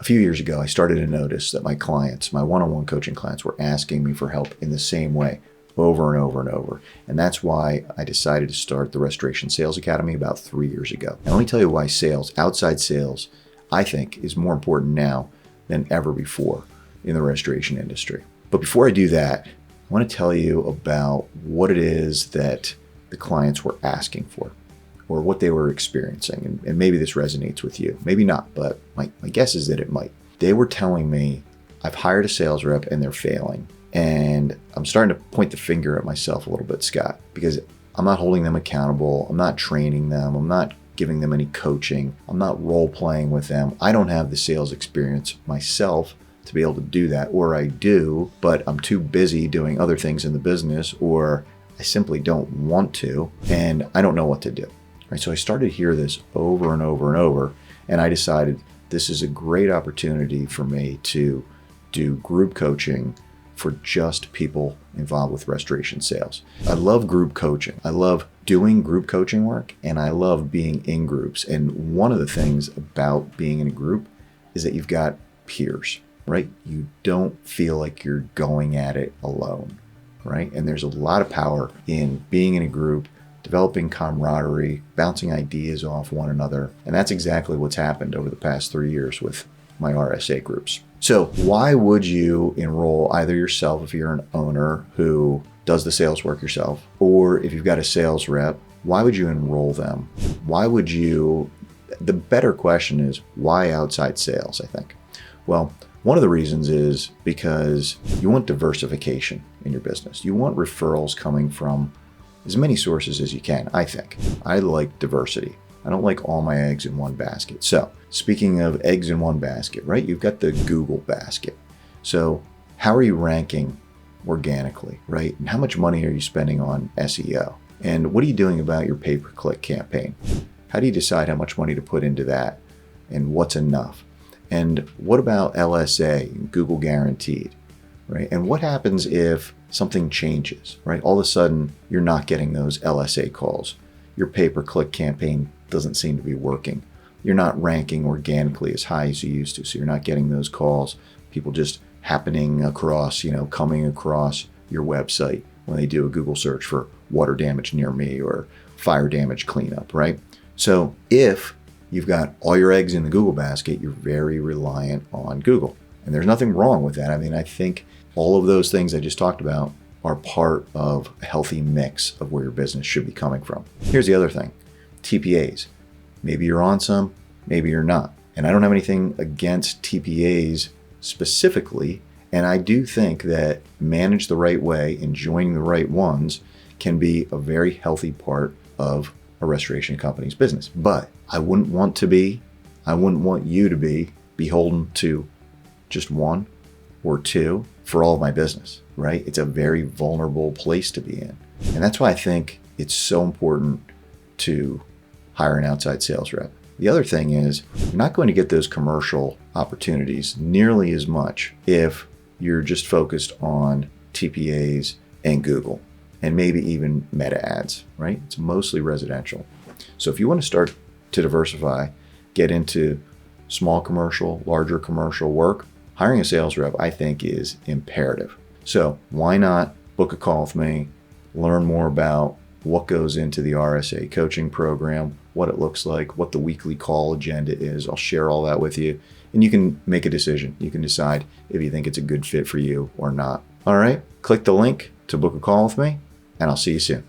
A few years ago, I started to notice that my clients, my one-on-one coaching clients, were asking me for help in the same way over and over and over. And that's why I decided to start the Restoration Sales Academy about 3 years ago. And let me tell you why sales, outside sales, I think is more important now than ever before in the restoration industry. But before I do that, I want to tell you about what it is that the clients were asking for, or what they were experiencing. And maybe this resonates with you. Maybe not, but my guess is that it might. They were telling me, I've hired a sales rep and they're failing. And I'm starting to point the finger at myself a little bit, Scott, because I'm not holding them accountable. I'm not training them. I'm not giving them any coaching. I'm not role playing with them. I don't have the sales experience myself to be able to do that, or I do, but I'm too busy doing other things in the business, or I simply don't want to, and I don't know what to do. Right, so I started to hear this over and over and over, and I decided this is a great opportunity for me to do group coaching for just people involved with restoration sales. I love group coaching. I love doing group coaching work, and I love being in groups. And one of the things about being in a group is that you've got peers, right? You don't feel like you're going at it alone, right? And there's a lot of power in being in a group, developing camaraderie, bouncing ideas off one another. And that's exactly what's happened over the past 3 years with my RSA groups. So why would you enroll either yourself if you're an owner who does the sales work yourself, or if you've got a sales rep, why would you enroll them? Why would you, the better question is, why outside sales, I think? Well, one of the reasons is because you want diversification in your business. You want referrals coming from as many sources as you can, I think. I like diversity. I don't like all my eggs in one basket. So speaking of eggs in one basket, right? You've got the Google basket. So how are you ranking organically, right? And how much money are you spending on SEO? And what are you doing about your pay-per-click campaign? How do you decide how much money to put into that and what's enough? And what about LSA and Google Guaranteed, right? And what happens if something changes, right? All of a sudden, you're not getting those LSA calls. Your pay-per-click campaign doesn't seem to be working. You're not ranking organically as high as you used to, so you're not getting those calls. People just happening across, coming across your website when they do a Google search for water damage near me or fire damage cleanup, right? So if you've got all your eggs in the Google basket, you're very reliant on Google. And there's nothing wrong with that. I mean, I think all of those things I just talked about are part of a healthy mix of where your business should be coming from. Here's the other thing, TPAs. Maybe you're on some, maybe you're not. And I don't have anything against TPAs specifically. And I do think that managed the right way and joining the right ones can be a very healthy part of a restoration company's business. But I wouldn't want you to be beholden to just one or two for all of my business, right? It's a very vulnerable place to be in. And that's why I think it's so important to hire an outside sales rep. The other thing is, you're not going to get those commercial opportunities nearly as much if you're just focused on TPAs and Google and maybe even meta ads, right? It's mostly residential. So if you want to start to diversify, get into small commercial, larger commercial work, hiring a sales rep, I think, is imperative. So why not book a call with me, learn more about what goes into the RSA coaching program, what it looks like, what the weekly call agenda is. I'll share all that with you, and you can make a decision. You can decide if you think it's a good fit for you or not. All right, click the link to book a call with me, and I'll see you soon.